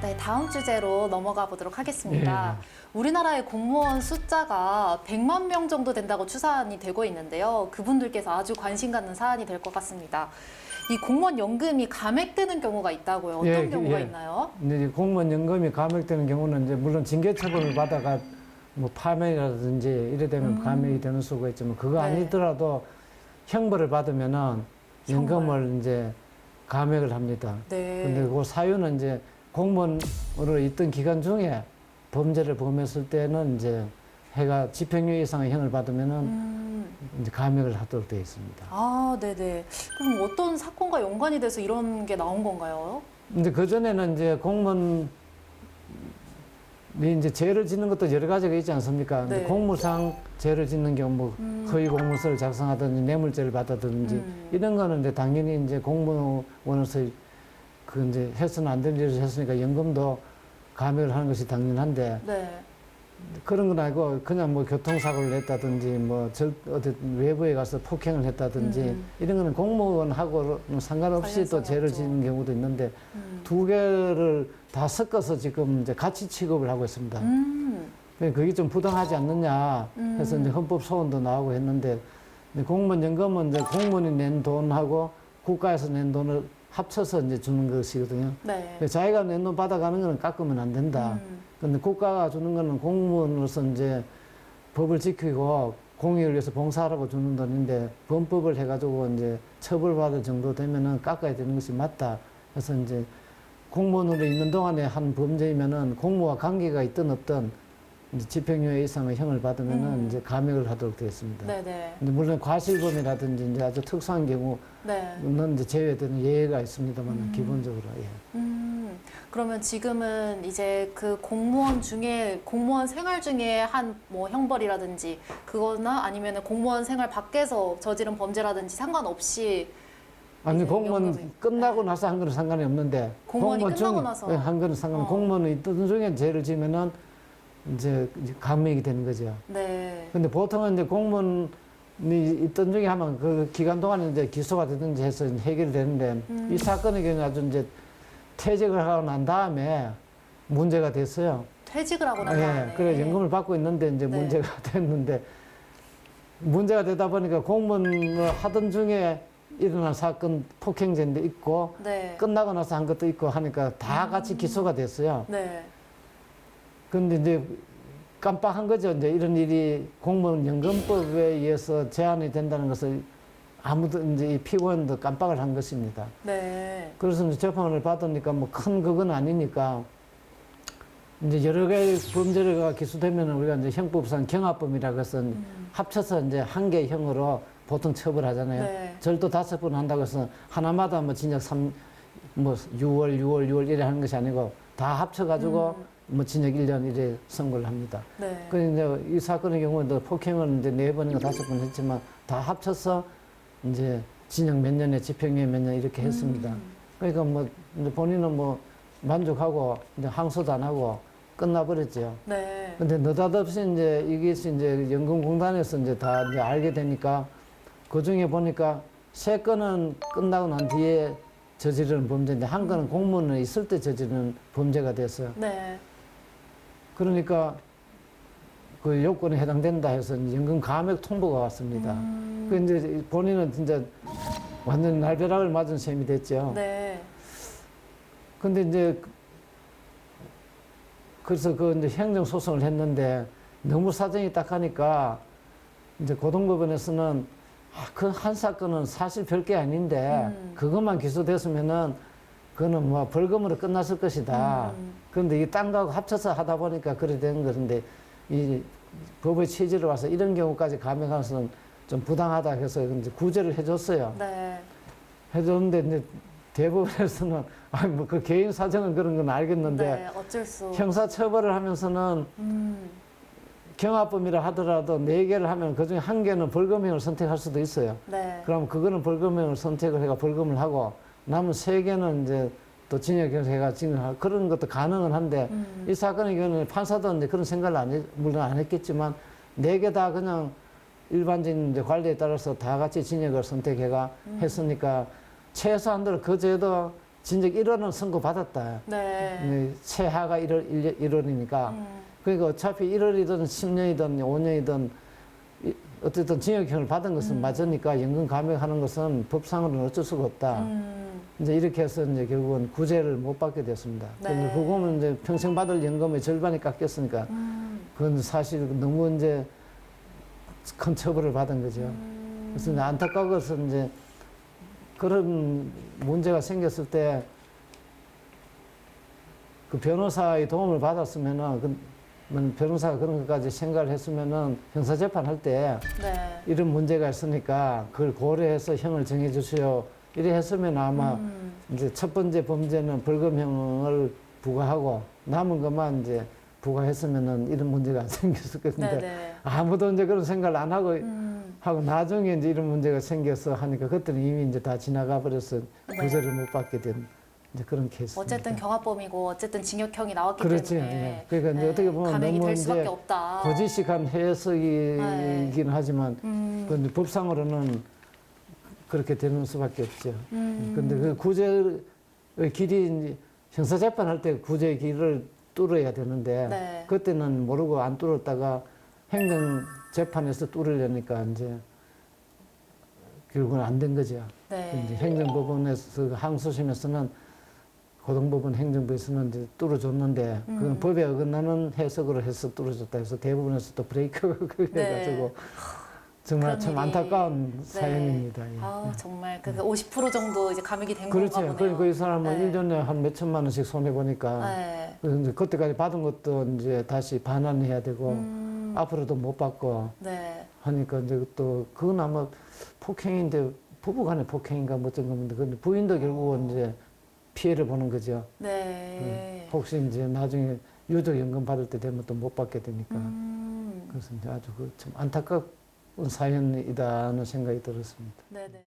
네, 다음 주제로 넘어가 보도록 하겠습니다. 우리나라의 공무원 숫자가 100만 명 정도 된다고 추산이 되고 있는데요. 그분들께서 아주 관심 갖는 사안이 될 것 같습니다. 이 공무원 연금이 감액되는 경우가 있다고요. 어떤 경우가 있나요? 이제 공무원 연금이 감액되는 경우는 이제 물론 징계 처분을 받아가 뭐 파면이라든지 이래 되면 감액이 되는 수가 있지만 그거 아니더라도 형벌을 받으면은 연금을 이제 감액을 합니다. 네. 근데 그 사유는 이제 공무원으로 있던 기간 중에 범죄를 범했을 때는 이제 해가 집행유예 이상의 형을 받으면은 이제 감액을 하도록 되어 있습니다. 아, 네네. 그럼 어떤 사건과 연관이 돼서 이런 게 나온 건가요? 근데 그 전에는 이제 공무원이 이제 죄를 짓는 것도 여러 가지가 있지 않습니까? 네. 공무상 죄를 짓는 경우 뭐 허위 공문서를 작성하든지 뇌물죄를 받았든지 이런 거는 이제 당연히 이제 공무원으로서 그 이제 해서는 안 될 일을 했으니까 연금도 감액을 하는 것이 당연한데 네. 그런 건 아니고 그냥 뭐 교통사고를 했다든지 뭐 어디 외부에 가서 폭행을 했다든지 이런 거는 공무원하고는 상관없이 또 관련성이 죄를 없죠. 지는 경우도 있는데 두 개를 다 섞어서 지금 이제 같이 취급을 하고 있습니다. 그게 좀 부당하지 않느냐 해서 이제 헌법 소원도 나오고 했는데 공무원 연금은 이제 공무원이 낸 돈하고 국가에서 낸 돈을 합쳐서 이제 주는 것이거든요. 네. 자기가 낸 돈 받아가는 거는 깎으면 안 된다. 근데 국가가 주는 거는 공무원으로서 이제 법을 지키고 공익을 위해서 봉사하라고 주는 돈인데 범법을 해가지고 이제 처벌받을 정도 되면은 깎아야 되는 것이 맞다. 그래서 이제 공무원으로 있는 동안에 한 범죄이면은 공무와 관계가 있든 없든 이제 집행유예 이상의 형을 받으면은 이제 감액을 하도록 되어 있습니다. 네네. 근데 물론 과실범이라든지 이제 아주 특수한 경우는 네. 이제 제외되는 예외가 있습니다만 기본적으로 예. 그러면 지금은 이제 그 공무원 중에 공무원 생활 중에 한 뭐 형벌이라든지 그거나 아니면 공무원 생활 밖에서 저지른 범죄라든지 상관없이 아니 이제 공무원 연금이- 끝나고 나서 한 거는 상관이 없는데 공무원이 끝나고 중에 나서. 한 거는 공무원이 있던 중에 죄를 지면은 이제 감액이 되는 거죠. 네. 근데 보통은 이제 공무원이 있던 중에 하면 그 기간 동안에 이제 기소가 되든지 해서 이제 해결이 되는데 이 사건의 경우 아주 이제 퇴직을 하고 난 다음에 문제가 됐어요. 퇴직을 하고 난 다음에. 예, 그래 연금을 받고 있는데 이제 네. 문제가 됐는데 문제가 되다 보니까 공무원을 하던 중에 일어난 사건 폭행죄인데 있고 네. 끝나고 나서 한 것도 있고 하니까 다 같이 기소가 됐어요. 네. 근데 이제 깜빡한 거죠. 이제 이런 일이 공무원 연금법에 의해서 제한이 된다는 것을 아무도 이제 이 피고인도 깜빡을 한 것입니다. 네. 그래서 이제 재판을 받으니까 뭐 큰 그건 아니니까 이제 여러 개의 범죄가 기소되면 우리가 이제 형법상 경합범이라고 해서 합쳐서 이제 한 개의 형으로 보통 처벌하잖아요. 네. 절도 5번 한다고 해서 하나마다 뭐 징역 6월 이래 하는 것이 아니고 다 합쳐가지고 뭐 징역 1년 이래 선고를 합니다. 네. 그 이제 이 사건의 경우에도 폭행을 이제 4번인가 5번 했지만 다 합쳐서 이제 징역 몇 년에 집행유예 몇 년 이렇게 했습니다. 그러니까 뭐 이제 본인은 뭐 만족하고 이제 항소도 안 하고 끝나버렸죠. 네. 근데 느닷없이 이제 이게 이제 연금공단에서 이제 다 이제 알게 되니까 그 중에 보니까 3건은 끝나고 난 뒤에 저지르는 범죄인데 한 건은 공무원에 있을 때 저지르는 범죄가 됐어요. 네. 그러니까 그 요건에 해당된다 해서 이제 연금 감액 통보가 왔습니다. 그 이제 본인은 진짜 완전 날벼락을 맞은 셈이 됐죠. 네. 근데 이제 그래서 그 이제 행정 소송을 했는데 너무 사정이 딱하니까 이제 고등법원에서는 그 한 사건은 사실 별게 아닌데 그것만 기소됐으면은 그거는 뭐 벌금으로 끝났을 것이다. 그런데 이 딴 거하고 합쳐서 하다 보니까 그래 된 것인데 이 법의 취지로 와서 이런 경우까지 감액하면서는 좀 부당하다 해서 이제 구제를 해줬어요. 네. 해줬는데 이제 대법원에서는 아니 뭐 그 개인 사정은 그런 건 알겠는데 네. 어쩔 수. 형사 처벌을 하면서는 경합범이라 하더라도 4개를 하면 그중에 1개는 벌금형을 선택할 수도 있어요. 네. 그럼 그거는 벌금형을 선택을 해가 벌금을 하고 남은 3개는 이제 또 징역형을 해가 징역하고 그런 것도 가능은 한데 이 사건의 경우는 판사도 이제 그런 생각을 물론 안 했겠지만 4개 다 그냥 일반적인 이제 관리에 따라서 다 같이 징역을 선택해가 했으니까 최소한대로 그 죄도 진작 1원은 선고받았다. 네. 최하가 1월이니까. 그러니까 어차피 1월이든 10년이든 5년이든 어쨌든 징역형을 받은 것은 맞으니까 연금 감액하는 것은 법상으로는 어쩔 수가 없다. 이제 이렇게 해서 이제 결국은 구제를 못 받게 됐습니다. 네. 근데 그거는 이제 평생 받을 연금의 절반이 깎였으니까 그건 사실 너무 이제 큰 처벌을 받은 거죠. 그래서 이제 안타까운 것은 이제 그런 문제가 생겼을 때 그 변호사의 도움을 받았으면은 변호사가 그런 것까지 생각을 했으면은 형사재판 할 때 네. 이런 문제가 있으니까 그걸 고려해서 형을 정해 주시오. 이래 했으면 아마 이제 첫 번째 범죄는 벌금형을 부과하고 남은 것만 이제 부과했으면은 이런 문제가 안 생겼을 건데 네네. 아무도 이제 그런 생각을 안 하고 나중에 이제 이런 문제가 생겨서 하니까 그때는 이미 이제 다 지나가 버려서 네. 구제를 못 받게 된 이제 그런 케이스입니다. 어쨌든 경합범이고 어쨌든 징역형이 나왔기 그렇지. 때문에 예. 그러니까 이제 어떻게 보면 감액이 너무 될 수밖에 이제 없다. 고지식한 해석이긴 하지만 근데 법상으로는 그렇게 되는 수밖에 없죠. 근데 그 구제의 길이 이제 형사재판할 때 구제의 길을 뚫어야 되는데 네. 그때는 모르고 안 뚫었다가 행정재판에서 뚫으려니까 이제 결국은 안 된 거죠. 네. 이제 행정법원에서 항소심에서는 고등법원 행정부에서는 이제 뚫어줬는데 그건 법에 어긋나는 해석으로 해서 뚫어줬다 해서 대부분에서 또 브레이크가 걸려가지고 정말 그런 참 일이. 안타까운 네. 사연입니다. 예. 아 정말 그 50% 정도 이제 감액이 된 건가 그렇죠. 보네요. 그러니까 이 사람은 네. 1년에 한 몇 천만 원씩 손해 보니까 네. 이제 그때까지 받은 것도 이제 다시 반환해야 되고 앞으로도 못 받고 네. 하니까 이제 또 그건 아마 폭행인데 부부간의 폭행인가 뭐 어쩐 건데 근데 부인도 결국은 이제 피해를 보는 거죠. 네. 혹시 이제 나중에 유족연금 받을 때 되면 또 못 받게 되니까. 그래서 이제 아주 그 참 안타까운 사연이다는 생각이 들었습니다. 네네.